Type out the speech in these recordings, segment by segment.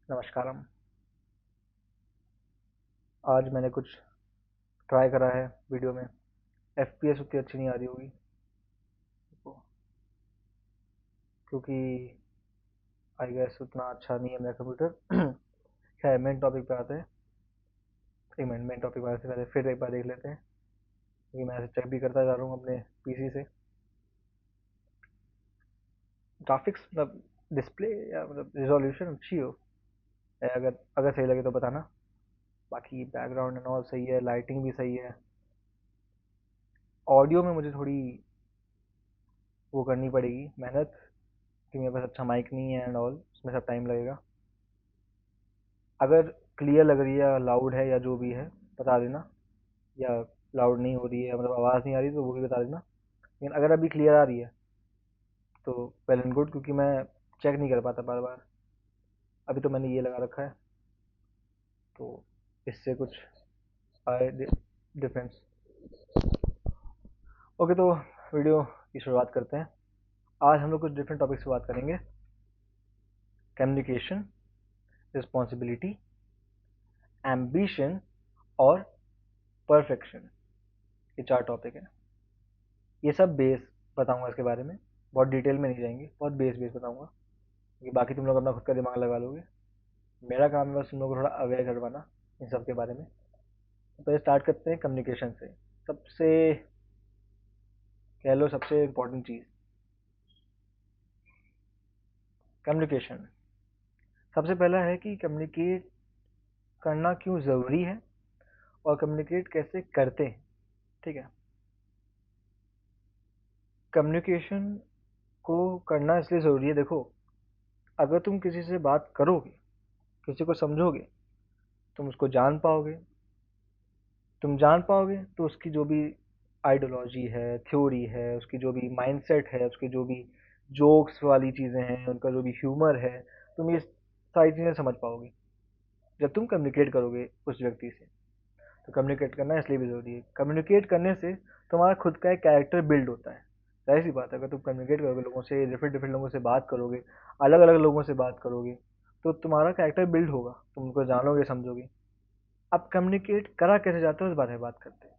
नमस्कारम। आज मैंने कुछ ट्राई करा है वीडियो में। एफपीएस उतनी अच्छी नहीं आ रही होगी तो, क्योंकि आई गेस उतना अच्छा नहीं है मेरा कंप्यूटर। खैर मेन टॉपिक पे आते हैं। एक मिनट, मेन टॉपिक पे आने से पहले फिर एक बार देख लेते हैं, क्योंकि मैं ऐसे चेक भी करता जा रहा हूँ अपने पीसी से। ग्राफिक्स मतलब डिस्प्ले या मतलब रिजोल्यूशन अच्छी हो, या अगर अगर सही लगे तो बताना। बाकी बैकग्राउंड एंड ऑल सही है, लाइटिंग भी सही है। ऑडियो में मुझे थोड़ी वो करनी पड़ेगी मेहनत, कि मेरे पास अच्छा माइक नहीं है एंड ऑल, उसमें सब टाइम लगेगा। अगर क्लियर लग रही है, लाउड है या जो भी है, बता देना। या लाउड नहीं हो रही है, मतलब आवाज़ नहीं आ रही, तो वो भी बता देना। लेकिन अगर अभी क्लियर आ रही है तो वेल एंड गुड, क्योंकि मैं चेक नहीं कर पाता बार बार। अभी तो मैंने ये लगा रखा है, तो इससे कुछ आए डिफरेंस। ओके, तो वीडियो की शुरुआत करते हैं। आज हम लोग कुछ डिफरेंट टॉपिक्स पे बात करेंगे। कम्युनिकेशन, रिस्पॉन्सिबिलिटी, एम्बिशन और परफेक्शन, ये चार टॉपिक है। ये सब बेस बताऊंगा इसके बारे में, बहुत डिटेल में नहीं जाएंगे, बहुत बेस बेस बताऊंगा, क्योंकि बाकी तुम लोग अपना खुद का दिमाग लगा लोगे। मेरा काम है बस तुम लोग को थोड़ा अवेयर करवाना इन सब के बारे में। तो पहले स्टार्ट करते हैं कम्युनिकेशन से। सबसे कह लो सबसे इम्पोर्टेंट चीज़ कम्युनिकेशन। सबसे पहला है कि कम्युनिकेट करना क्यों ज़रूरी है और कम्युनिकेट कैसे करते हैं। ठीक है, कम्युनिकेशन को करना इसलिए ज़रूरी है। देखो, अगर तुम किसी से बात करोगे, किसी को समझोगे, तुम उसको जान पाओगे। तुम जान पाओगे तो उसकी जो भी आइडियोलॉजी है, थ्योरी है, उसकी जो भी माइंडसेट है, उसकी जो भी जोक्स वाली चीज़ें हैं, उनका जो भी ह्यूमर है, तुम ये सारी चीज़ें समझ पाओगे जब तुम कम्युनिकेट करोगे उस व्यक्ति से। तो कम्युनिकेट करना इसलिए भी ज़रूरी है। कम्युनिकेट करने से तुम्हारा खुद का एक कैरेक्टर बिल्ड होता है। जाहिर सी बात है, अगर तुम कम्युनिकेट करोगे लोगों से, डिफरेंट डिफरेंट लोगों से बात करोगे, अलग अलग लोगों से बात करोगे, तो तुम्हारा कैरेक्टर बिल्ड होगा, तुम उनको जानोगे, समझोगे। अब कम्युनिकेट करा कैसे जाता है उस बारे में बात करते हैं।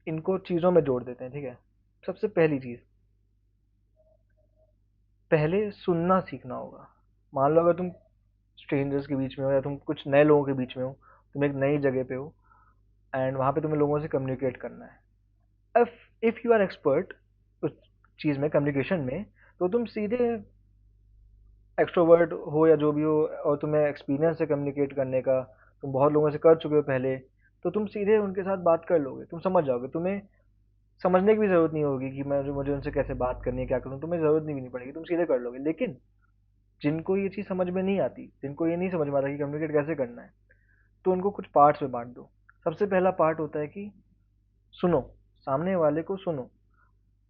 इनको चीज़ों में जोड़ देते हैं, ठीक है। सबसे पहली चीज़, पहले सुनना सीखना होगा। मान लो अगर तुम स्ट्रेंजर्स के बीच में हो, या तुम कुछ नए लोगों के बीच में हो, तुम एक नई जगह पे हो, एंड वहाँ पे तुम्हें लोगों से कम्युनिकेट करना है। इफ़ यू आर एक्सपर्ट उस चीज़ में, कम्युनिकेशन में, तो तुम सीधे एक्सट्रोवर्ट हो या जो भी हो, और तुम्हें एक्सपीरियंस है कम्युनिकेट करने का, तुम बहुत लोगों से कर चुके हो पहले, तो तुम सीधे उनके साथ बात कर लोगे, तुम समझ जाओगे। तुम्हें समझने की भी ज़रूरत नहीं होगी कि मैं मुझे उनसे कैसे बात करनी है, क्या करूँ, तुम्हें ज़रूरत नहीं पड़ेगी, तुम सीधे कर लोगे। लेकिन जिनको ये चीज़ समझ में नहीं आती, जिनको ये नहीं समझ में आता कि कम्युनिकेट कैसे करना है, तो उनको कुछ पार्ट्स में बांट दो। सबसे पहला पार्ट होता है कि सुनो, सामने वाले को सुनो।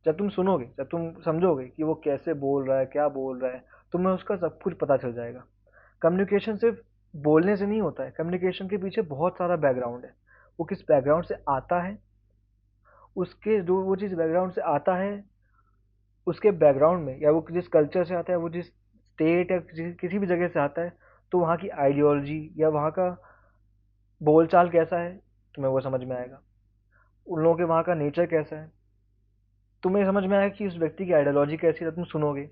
जब तुम सुनोगे, जब तुम समझोगे कि वो कैसे बोल रहा है, क्या बोल रहा है, तुम्हें उसका सब कुछ पता चल जाएगा। कम्युनिकेशन सिर्फ बोलने से नहीं होता है, कम्युनिकेशन के पीछे बहुत सारा बैकग्राउंड है। वो किस बैकग्राउंड से आता है, उसके जो वो जिस बैकग्राउंड से आता है, उसके बैकग्राउंड में, या वो जिस कल्चर से आता है, वो जिस स्टेट या किसी भी जगह से आता है, तो वहाँ की आइडियोलॉजी या वहाँ का बोलचाल कैसा है, तुम्हें वो समझ में आएगा। उन लोगों के वहाँ का नेचर कैसा है, तुम्हें समझ में आएगा कि उस व्यक्ति की आइडियोलॉजी कैसी है। तुम सुनोगे,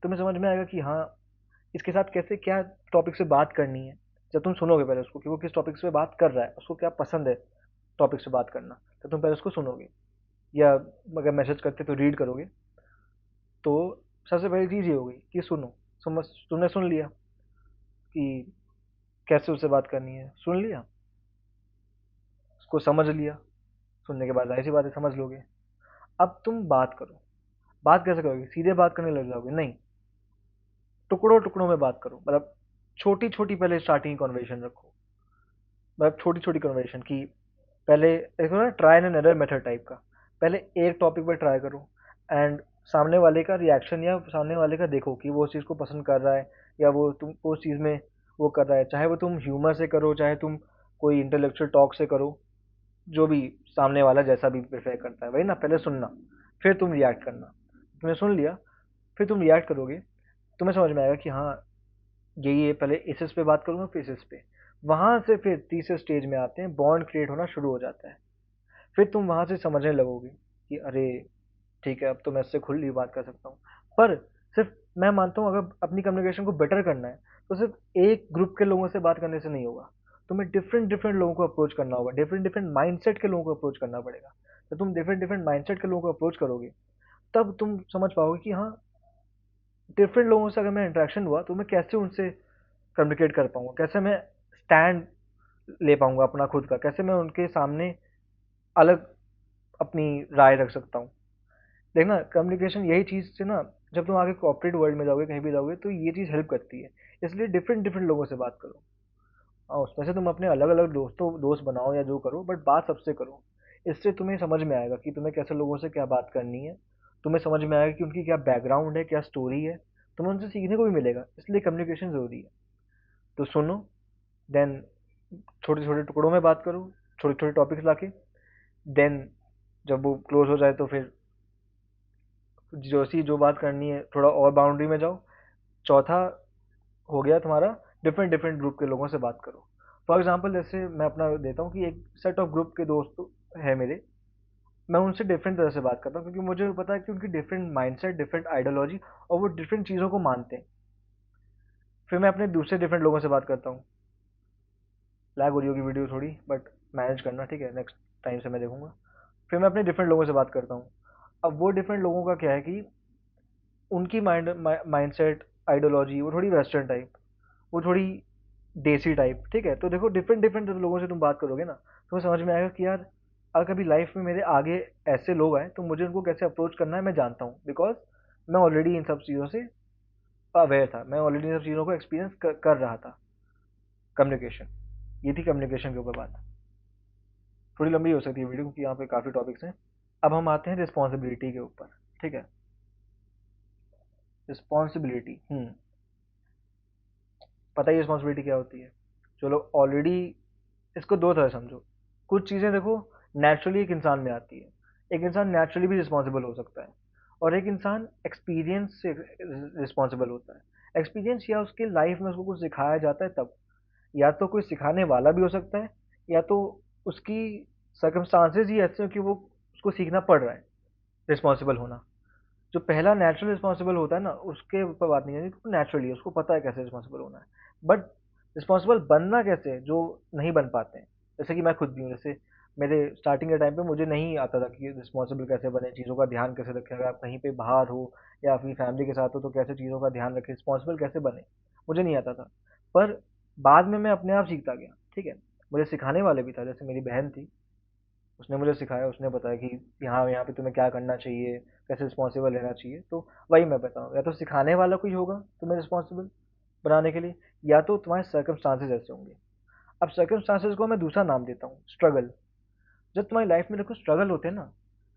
तुम्हें समझ में आएगा कि हाँ, इसके साथ कैसे क्या टॉपिक से बात करनी है। जब तुम सुनोगे पहले उसको कि वो किस टॉपिक से बात कर रहा है, उसको क्या पसंद है टॉपिक से बात करना, तो तुम पहले उसको सुनोगे। या अगर मैसेज करते तो रीड करोगे। तो सबसे पहली चीज़ ये होगी कि सुनो। समझ, तुमने सुन लिया कि कैसे उससे बात करनी है, सुन लिया, उसको समझ लिया। सुनने के बाद जाहिर सी बात है समझ लोगे। अब तुम बात करो। बात कैसे करोगे, सीधे बात करने लग जाओगे? नहीं, टुकड़ों टुकड़ों में बात करो। मतलब छोटी छोटी पहले स्टार्टिंग कन्वर्सेशन रखो। मतलब छोटी छोटी कन्वर्सेशन की पहले देखो ना, try and error method type का। पहले एक टॉपिक पर ट्राई करो, एंड सामने वाले का रिएक्शन या सामने वाले का देखो कि वो उस चीज़ को पसंद कर रहा है, या वो तुम उस चीज़ में वो कर रहा है। चाहे वो तुम ह्यूमर से करो, चाहे तुम कोई इंटेलेक्चुअल टॉक से करो, जो भी सामने वाला जैसा भी प्रेफर करता है, वही ना। पहले सुनना, फिर तुम रिएक्ट करना। तुमने सुन लिया, फिर तुम रिएक्ट करोगे, तुम्हें समझ में आएगा कि हाँ, यही है, पहले इसिस पे बात करूंगा फिर इसिस पे। वहां से फिर तीसरे स्टेज में आते हैं, बॉन्ड क्रिएट होना शुरू हो जाता है। फिर तुम वहां से समझने लगोगे कि अरे ठीक है, अब तो मैं इससे खुली बात कर सकता हूँ। पर सिर्फ मैं मानता हूँ, अगर अपनी कम्युनिकेशन को बेटर करना है तो सिर्फ एक ग्रुप के लोगों से बात करने से नहीं होगा। तुम्हें डिफरेंट डिफरेंट लोगों को अप्रोच करना होगा, डिफरेंट डिफरेंट माइंडसेट के लोगों को अप्रोच करना पड़ेगा। तो तुम डिफरेंट डिफरेंट माइंडसेट के लोगों को अप्रोच करोगे, तब तुम समझ पाओगे कि हाँ, डिफरेंट लोगों से अगर मैं इंटरेक्शन हुआ तो मैं कैसे उनसे कम्युनिकेट कर पाऊंगा, कैसे मैं स्टैंड ले पाऊंगा अपना खुद का, कैसे मैं उनके सामने अलग अपनी राय रख सकता हूँ। देखना, कम्युनिकेशन यही चीज़ से ना, जब तुम आगे कॉर्पोरेट वर्ल्ड में जाओगे, कहीं भी जाओगे, तो ये चीज़ हेल्प करती है। इसलिए डिफरेंट डिफरेंट लोगों से बात करो। उसमें से तुम अपने अलग अलग दोस्त बनाओ या जो करो, बट बात सबसे करो। इससे तुम्हें समझ में आएगा कि तुम्हें कैसे लोगों से क्या बात करनी है। तुम्हें समझ में आएगा कि उनकी क्या बैकग्राउंड है, क्या स्टोरी है। तुम्हें उनसे सीखने को भी मिलेगा, इसलिए कम्युनिकेशन ज़रूरी है। तो सुनो, देन छोटे छोटे टुकड़ों में बात करो, छोटे छोटे टॉपिक्स लाके। देन जब वो क्लोज हो जाए तो फिर जो सी जो बात करनी है थोड़ा और बाउंड्री में जाओ। चौथा हो गया तुम्हारा, डिफरेंट डिफरेंट ग्रुप के लोगों से बात करो। फॉर एग्जाम्पल, जैसे मैं अपना देता हूँ कि एक सेट ऑफ ग्रुप के दोस्त है मेरे। मैं उनसे डिफरेंट तरह से बात करता हूँ, क्योंकि मुझे पता है कि उनकी डिफरेंट माइंडसेट, डिफरेंट आइडियोलॉजी, और वो डिफरेंट चीज़ों को मानते हैं। फिर मैं अपने दूसरे डिफरेंट लोगों से बात करता हूँ। लैग हो रही होगी वीडियो थोड़ी, बट मैनेज करना, ठीक है, नेक्स्ट टाइम से मैं देखूंगा। फिर मैं अपने डिफरेंट लोगों से बात करता हूँ। अब वो डिफरेंट लोगों का क्या है कि उनकी माइंडसेट, आइडियोलॉजी वो थोड़ी वेस्टर्न टाइप, वो थोड़ी देसी टाइप, ठीक है। तो देखो, डिफरेंट डिफरेंट लोगों से तुम बात करोगे ना, तुम्हें समझ में आएगा कि यार, अगर कभी लाइफ में मेरे आगे ऐसे लोग आए तो मुझे उनको कैसे अप्रोच करना है मैं जानता हूँ, बिकॉज मैं ऑलरेडी इन सब चीज़ों से अवेयर था, मैं ऑलरेडी इन सब चीज़ों को एक्सपीरियंस कर रहा था। कम्युनिकेशन, ये थी कम्युनिकेशन के ऊपर बात। थोड़ी लंबी हो सकती है वीडियो, क्योंकि यहाँ पे काफ़ी टॉपिक्स हैं। अब हम आते हैं रिस्पॉन्सिबिलिटी के ऊपर, ठीक है। रिस्पॉन्सिबिलिटी, पता ही रिस्पॉन्सिबिलिटी क्या होती है। चलो, ऑलरेडी इसको दो तरह समझो। कुछ चीज़ें देखो, नेचुरली एक इंसान में आती है। एक इंसान नेचुरली भी रिस्पॉन्सिबल हो सकता है, और एक इंसान एक्सपीरियंस से रिस्पॉन्सिबल होता है। एक्सपीरियंस, या उसके लाइफ में उसको कुछ सिखाया जाता है तब। या तो कोई सिखाने वाला भी हो सकता है, या तो उसकी सर्कमस्टांसेस ही ऐसे हो कि वो उसको सीखना पड़ रहा है रिस्पॉन्सिबल होना। जो पहला नेचुरल रिस्पॉन्सिबल होता है ना, उसके ऊपर बात नहीं है, तो नेचुरली उसको पता है कैसे रिस्पॉन्सिबल होना है। बट रिस्पॉन्सिबल बनना कैसे, जो नहीं बन पाते हैं। जैसे कि मैं खुद भी हूँ, जैसे मेरे स्टार्टिंग के टाइम पे मुझे नहीं आता था कि रिस्पॉन्सिबल कैसे बने, चीज़ों का ध्यान कैसे रखें, अगर आप कहीं पे बाहर हो या अपनी फैमिली के साथ हो तो कैसे चीज़ों का ध्यान रखें, रिस्पॉन्सिबल कैसे बने, मुझे नहीं आता था। पर बाद में मैं अपने आप सीखता गया, ठीक है। मुझे सिखाने वाले भी था, जैसे मेरी बहन थी, उसने मुझे सिखाया, उसने बताया कि यहाँ यहाँ पे तुम्हें क्या करना चाहिए, कैसे रिस्पॉन्सिबल रहना चाहिए। तो वही मैं बताऊँ, या तो सिखाने वाला कोई होगा तुम्हें रिस्पॉन्सिबल बनाने के लिए, या तो तुम्हारे सर्कमस्टांसेस ऐसे होंगे। अब सर्कमस्टांसेस को मैं दूसरा नाम देता हूँ, स्ट्रगल। जब तुम्हारी लाइफ में देखो स्ट्रगल होते हैं ना,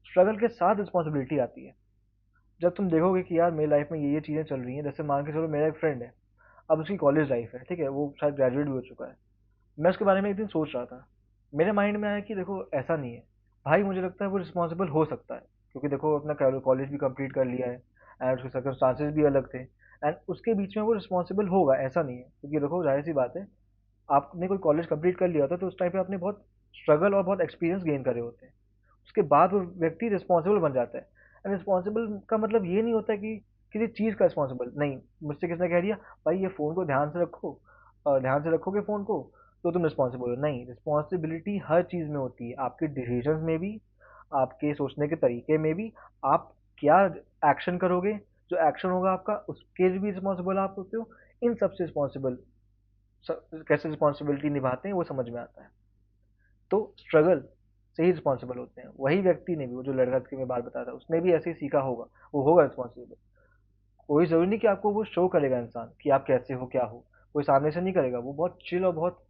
स्ट्रगल के साथ रिस्पॉन्सिबिलिटी आती है। जब तुम देखोगे कि यार मेरी लाइफ में ये चीज़ें चल रही हैं, जैसे मान के चलो मेरा एक फ्रेंड है, अब उसकी कॉलेज लाइफ है, ठीक है, वो शायद ग्रेजुएट भी हो चुका है। मैं उसके बारे में एक दिन सोच रहा था, मेरे माइंड में आया कि देखो ऐसा नहीं है भाई, मुझे लगता है वो रिस्पॉन्सिबल हो सकता है, क्योंकि देखो अपना कॉलेज भी कंप्लीट कर लिया है, एंड उसके सर्कमस्टांसेस भी अलग थे, एंड उसके बीच में वो रिस्पॉन्सिबल होगा ऐसा नहीं है, क्योंकि देखो जाहिर सी बात है, आपने कोई कॉलेज कंप्लीट कर लिया होता है तो उस टाइम पे आपने बहुत स्ट्रगल और बहुत एक्सपीरियंस गेन करे होते हैं। उसके बाद वो व्यक्ति रिस्पॉन्सिबल बन जाता है। एंड रिस्पॉन्सिबल का मतलब ये नहीं होता कि किसी चीज़ का रिस्पॉन्सिबल नहीं। मुझसे किसने कह दिया भाई ये फ़ोन को ध्यान से रखो, और ध्यान से रखोगे फ़ोन को तो तुम रिस्पॉन्सिबल हो, नहीं। रिस्पॉन्सिबिलिटी हर चीज़ में होती है, आपके डिसीजंस में भी, आपके सोचने के तरीके में भी। आप क्या एक्शन करोगे, जो एक्शन होगा आपका, उसके लिए भी रिस्पॉन्सिबल आप होते हो। इन सबसे रिस्पॉन्सिबल, कैसे रिस्पॉन्सिबिलिटी निभाते हैं वो समझ में आता है। तो स्ट्रगल से ही रिस्पॉन्सिबल होते हैं। वही व्यक्ति ने भी, वो जो लड़का की मैं बात बता रहा था, उसने भी ऐसे ही सीखा होगा, वो होगा रिस्पॉन्सिबल। कोई ज़रूरी नहीं कि आपको वो शो करेगा इंसान कि आप कैसे हो क्या हो, कोई सामने से नहीं करेगा, वो बहुत चिल और बहुत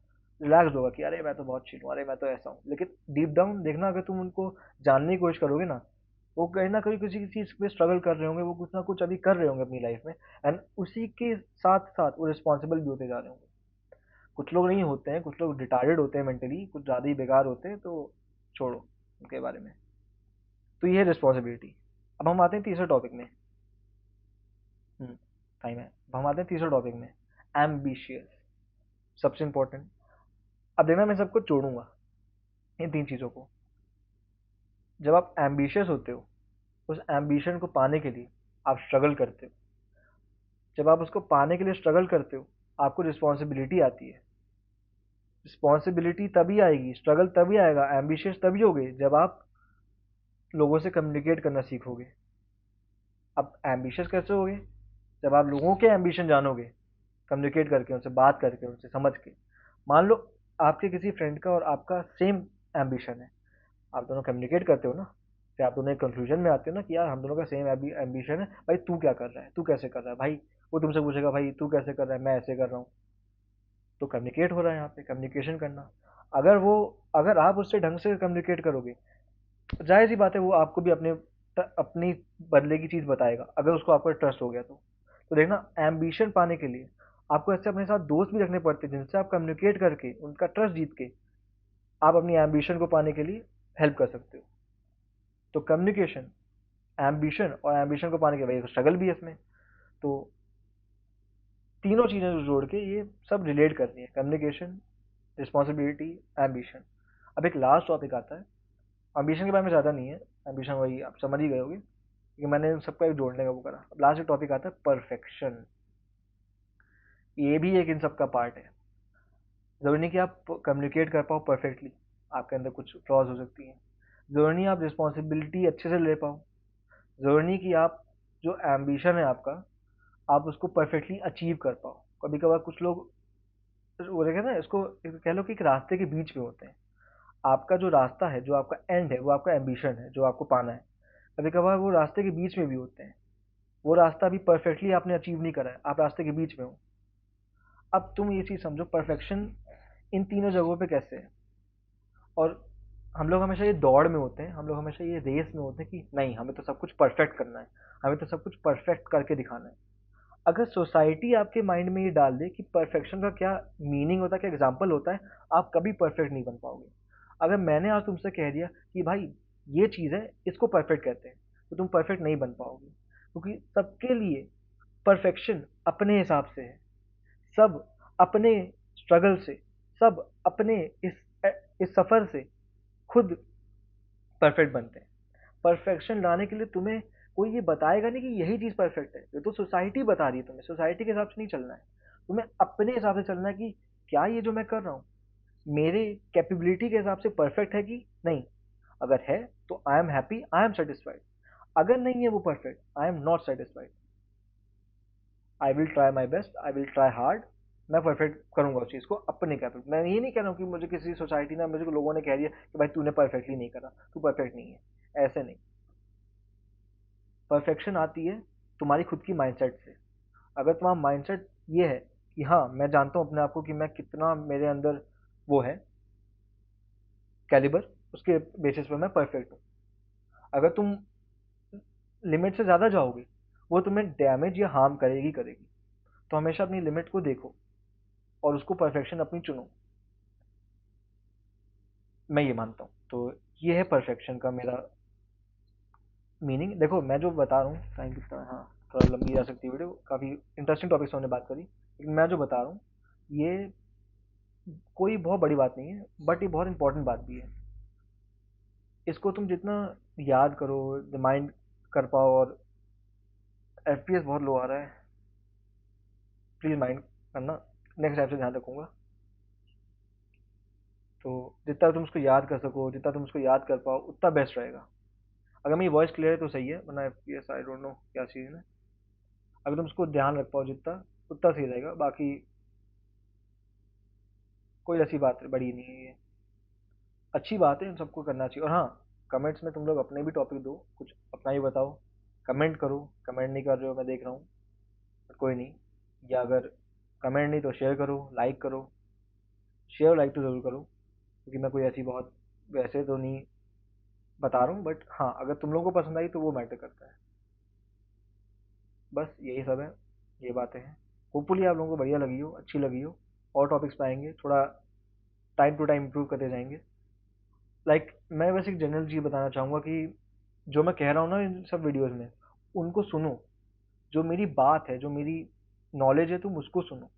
रिलैक्स होगा कि अरे मैं तो बहुत चिल हूँ, अरे मैं तो ऐसा हूँ। लेकिन डीप डाउन देखना, अगर तुम उनको जानने की कोशिश करोगे ना, वो कहीं ना कहीं किसी चीज़ पे स्ट्रगल कर रहे होंगे, वो कुछ ना कुछ अभी कर रहे होंगे अपनी लाइफ में, एंड उसी के साथ साथ वो रिस्पॉन्सिबल भी होते जा रहे होंगे। कुछ लोग नहीं होते हैं, कुछ लोग रिटार्डेड होते हैं मेंटली, कुछ ज़्यादा ही बेकार होते हैं, तो छोड़ो उनके बारे में। तो ये है रिस्पॉन्सिबिलिटी। अब हम आते हैं तीसरे टॉपिक में। टाइम है। अब हम आते हैं तीसरे टॉपिक में, एम्बिशियस, सबसे इंपॉर्टेंट। अब देखना, मैं सबको जोड़ूंगा इन तीन चीज़ों को। जब आप एम्बिशियस होते हो, उस एम्बिशन को पाने के लिए आप स्ट्रगल करते हो। जब आप उसको पाने के लिए स्ट्रगल करते हो, आपको रिस्पॉन्सिबिलिटी आती है। रिस्पॉन्सिबिलिटी तभी आएगी, स्ट्रगल तभी आएगा, एम्बिशियस तभी होगे जब आप लोगों से कम्युनिकेट करना सीखोगे। अब एम्बिशियस कैसे होगे? जब आप लोगों के एम्बिशन जानोगे, कम्युनिकेट करके, उनसे बात करके, उनसे समझ के। मान लो आपके किसी फ्रेंड का और आपका सेम एम्बिशन है, आप दोनों कम्युनिकेट करते हो ना, फिर आप दोनों एक कंक्लूजन में आते हो ना कि यार हम दोनों का सेम एम्बिशन है। भाई तू क्या कर रहा है, तू कैसे कर रहा है भाई? वो तुमसे पूछेगा भाई तू कैसे कर रहा है, मैं ऐसे कर रहा हूँ। तो कम्युनिकेट हो रहा है यहाँ पे, कम्युनिकेशन करना। अगर आप उससे ढंग से कम्युनिकेट करोगे, तो जाहिर सी बात है वो आपको भी अपनी बदले की चीज़ बताएगा, अगर उसको आपका ट्रस्ट हो गया तो देखना, एम्बिशन पाने के लिए आपको ऐसे अपने साथ दोस्त भी रखने पड़ते हैं जिनसे आप कम्युनिकेट करके उनका ट्रस्ट जीत के आप अपनी एम्बिशन को पाने के लिए हेल्प कर सकते हो। तो कम्युनिकेशन, एम्बिशन, और एम्बिशन को पाने के लिए स्ट्रगल भी है इसमें। तो तीनों चीज़ें जोड़ के ये सब रिलेट करनी है, कम्युनिकेशन, रिस्पॉन्सिबिलिटी, एम्बिशन। अब एक लास्ट टॉपिक आता है, एम्बिशन के बारे में ज़्यादा नहीं है, एम्बिशन वही आप समझ ही गए होगे, क्योंकि मैंने इन सबका एक जोड़ने का वो करा। अब लास्ट एक टॉपिक आता है परफेक्शन। ये भी एक इन सब का पार्ट है। ज़रूरी नहीं कि आप कम्युनिकेट कर पाओ परफेक्टली, आपके अंदर कुछ फ्लॉज हो सकती हैं। ज़रूरी नहीं आप रिस्पॉन्सिबिलिटी अच्छे से ले पाओ। ज़रूरी नहीं कि आप जो एम्बिशन है आपका, आप उसको परफेक्टली अचीव कर पाओ। कभी कभार कुछ लोग वो देखे ना, इसको कह लो कि एक रास्ते के बीच में होते हैं। आपका जो रास्ता है, जो आपका एंड है, वो आपका एम्बिशन है जो आपको पाना है। कभी कभार वो रास्ते के बीच में भी होते हैं, वो रास्ता अभी परफेक्टली आपने अचीव नहीं करा है, आप रास्ते के बीच में हो। अब तुम ये चीज़ समझो, परफेक्शन इन तीनों जगहों पे कैसे है। और हम लोग हमेशा ये दौड़ में होते हैं, हम लोग हमेशा ये रेस में होते हैं कि नहीं हमें तो सब कुछ परफेक्ट करना है, हमें तो सब कुछ परफेक्ट करके दिखाना है। अगर सोसाइटी आपके माइंड में ये डाल दे कि परफेक्शन का क्या मीनिंग होता है, क्या एग्जाम्पल होता है, आप कभी परफेक्ट नहीं बन पाओगे। अगर मैंने आज तुमसे कह दिया कि भाई ये चीज़ है, इसको परफेक्ट कहते हैं, तो तुम परफेक्ट नहीं बन पाओगे, क्योंकि सबके लिए परफेक्शन अपने हिसाब से है। सब अपने स्ट्रगल से, सब अपने इस सफ़र से खुद परफेक्ट बनते हैं। परफेक्शन लाने के लिए तुम्हें कोई ये बताएगा नहीं कि यही चीज़ परफेक्ट है, ये तो सोसाइटी बता रही है तुम्हें, सोसाइटी के हिसाब से नहीं चलना है। तुम्हें अपने हिसाब से चलना है कि क्या ये जो मैं कर रहा हूँ मेरे कैपेबिलिटी के हिसाब से परफेक्ट है कि नहीं। अगर है तो I am happy, I am satisfied. अगर नहीं है वो perfect, I am not satisfied. I will try my best, I will try hard. मैं परफेक्ट करूंगा उस चीज़ को अपने कैपेबिलिटी। मैं ये नहीं कह रहा हूँ कि मुझे किसी सोसाइटी ने, मुझे लोगों ने कह दिया कि भाई तूने परफेक्टली नहीं करा, तू परफेक्ट नहीं है, ऐसे नहीं। परफेक्शन आती है तुम्हारी खुद की माइंडसेट से। अगर तुम्हारा माइंडसेट ये है कि हाँ मैं जानता हूँ अपने आप को कि मैं कितना, मेरे अंदर वो है कैलिबर, उसके बेसिस पर मैं परफेक्ट हूँ। अगर तुम लिमिट से ज़्यादा जाओगे, वो तुम्हें डैमेज या हार्म करेगी करेगी। तो हमेशा अपनी लिमिट को देखो और उसको परफेक्शन अपनी चुनो। मैं ये मानता हूँ। तो ये है परफेक्शन का मेरा मीनिंग। देखो मैं जो बता रहा हूँ, टाइम कितना है, हाँ थोड़ा लंबी जा सकती है वीडियो, काफ़ी इंटरेस्टिंग टॉपिक से हमने बात करी, लेकिन मैं जो बता रहा हूँ ये कोई बहुत बड़ी बात नहीं है, बट ये बहुत इंपॉर्टेंट बात भी है। इसको तुम जितना याद करो, रिमाइंड कर पाओ, और एफपीएस बहुत लो आ रहा है, प्लीज़ माइंड करना, नेक्स्ट टाइम से ध्यान रखूंगा। तो जितना तुम उसको याद कर सको, जितना तुम उसको याद कर पाओ, उतना बेस्ट रहेगा। अगर मेरी वॉइस क्लियर है तो सही है, वरना एफपीएस आई डोंट नो क्या चीज़ है। अगर तुम उसको ध्यान रख पाओ जितना, उतना सही रहेगा। बाकी कोई ऐसी बात बड़ी नहीं है ये, अच्छी बात है, इन सबको करना चाहिए। और हाँ, कमेंट्स में तुम लोग अपने भी टॉपिक दो, कुछ अपना ही बताओ, कमेंट करो। कमेंट नहीं कर रहे हो मैं देख रहा हूँ, बट कोई नहीं। या अगर कमेंट नहीं तो शेयर करो, लाइक करो। शेयर लाइक तो ज़रूर करो, क्योंकि मैं कोई ऐसी बहुत वैसे तो नहीं बता रहा हूँ, बट हाँ अगर तुम लोगों को पसंद आई तो वो मैटर करता है। बस यही सब है, ये बातें हैं। होपफुली आप लोगों को बढ़िया लगी हो, अच्छी लगी हो। और टॉपिक्स पाएंगे, थोड़ा टाइम टू टाइम इम्प्रूव करते जाएंगे। मैं बस एक जनरल चीज़ बताना चाहूँगा कि जो मैं कह रहा हूँ ना इन सब वीडियोस में, उनको सुनो। जो मेरी बात है, जो मेरी नॉलेज है, तुम उसको सुनो।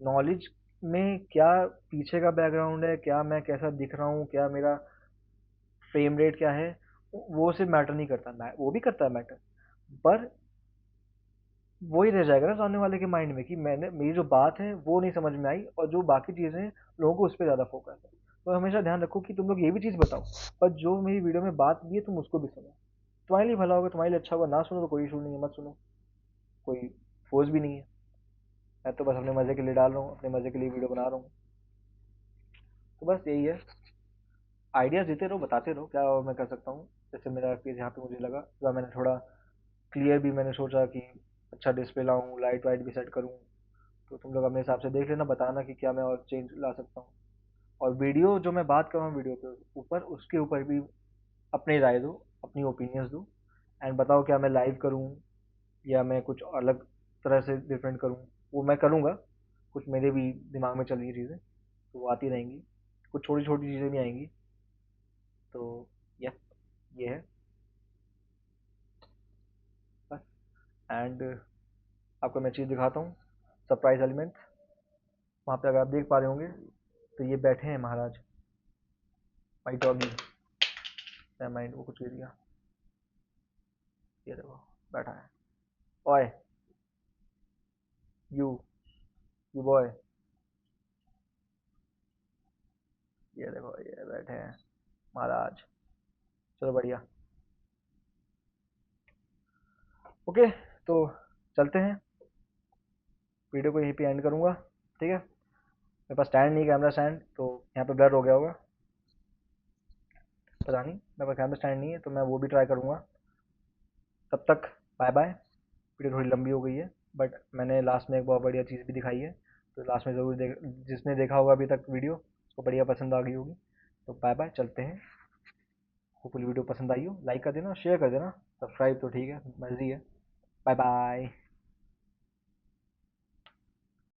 नॉलेज में क्या पीछे का बैकग्राउंड है, क्या मैं कैसा दिख रहा हूँ, क्या मेरा फ्रेम रेट क्या है, वो सिर्फ मैटर नहीं करता। वो भी करता है मैटर, पर वही रह जाएगा ना सामने वाले के माइंड में कि मैंने मेरी जो बात है वो नहीं समझ में आई, और जो बाकी चीज़ें हैं लोगों को उस पर ज़्यादा फोकस है। तो हमेशा ध्यान रखो कि तुम लोग ये भी चीज़ बताओ, पर जो मेरी वीडियो में बात भी है तुम उसको भी सुनो। तुम्हारे लिए भला होगा, तुम्हारे लिए अच्छा होगा। ना सुनो तो कोई इशू नहीं है, मत सुनो, कोई फोर्स भी नहीं है। मैं तो बस अपने मज़े के लिए डाल रहा हूँ, अपने मज़े के लिए वीडियो बना रहा हूँ। तो बस यही है, आइडियाज़ देते रहो, बताते रहो, क्या और मैं कर सकता हूँ। जैसे मेरा केस यहाँ पे मुझे लगा, तो मैंने थोड़ा क्लियर भी मैंने सोचा कि अच्छा डिस्प्ले लाऊं, लाइट वाइट भी सेट करूं। तो तुम लोग अपने हिसाब से देख लेना, बताना कि क्या मैं और चेंज ला सकता हूँ। और वीडियो जो मैं बात कर रहा हूँ वीडियो के ऊपर, उसके ऊपर भी अपनी राय दो, अपनी ओपिनियंस दो, एंड बताओ क्या मैं लाइव करूँ या मैं कुछ अलग तरह से डिफरेंट करूँ। वो मैं करूँगा, कुछ मेरे भी दिमाग में चल रही चीज़ें, तो वो आती रहेंगी। कुछ छोटी छोटी चीज़ें भी आएंगी। तो या ये है बस। एंड आपको मैं चीज़ दिखाता हूँ, सरप्राइज एलिमेंट। वहाँ पे अगर आप देख पा रहे होंगे, तो ये बैठे हैं महाराज, माई डॉगी। माइंड वो कुछ गिर गया, ये देखो बैठा है। ओए, यू यू बॉय, ये देखो ये बैठे हैं महाराज। चलो बढ़िया। ओके, तो चलते हैं, वीडियो को यहीं पे एंड करूँगा। ठीक है, मेरे पास स्टैंड नहीं, कैमरा स्टैंड, तो यहाँ पे ब्लर हो गया होगा, पता नहीं। मेरे पास कैमरा स्टैंड नहीं है, तो मैं वो भी ट्राई करूँगा। तब तक बाय बाय। वीडियो थोड़ी लंबी हो गई है, बट मैंने लास्ट में एक बहुत बढ़िया चीज़ भी दिखाई है, तो लास्ट में ज़रूर देख, जिसने देखा होगा अभी तक वीडियो, उसको बढ़िया पसंद आ गई होगी। तो बाय बाय, चलते हैं। होपफुली वीडियो पसंद आई हो, लाइक कर देना, शेयर कर देना, सब्सक्राइब तो ठीक है, मर्जी है। Bye bye.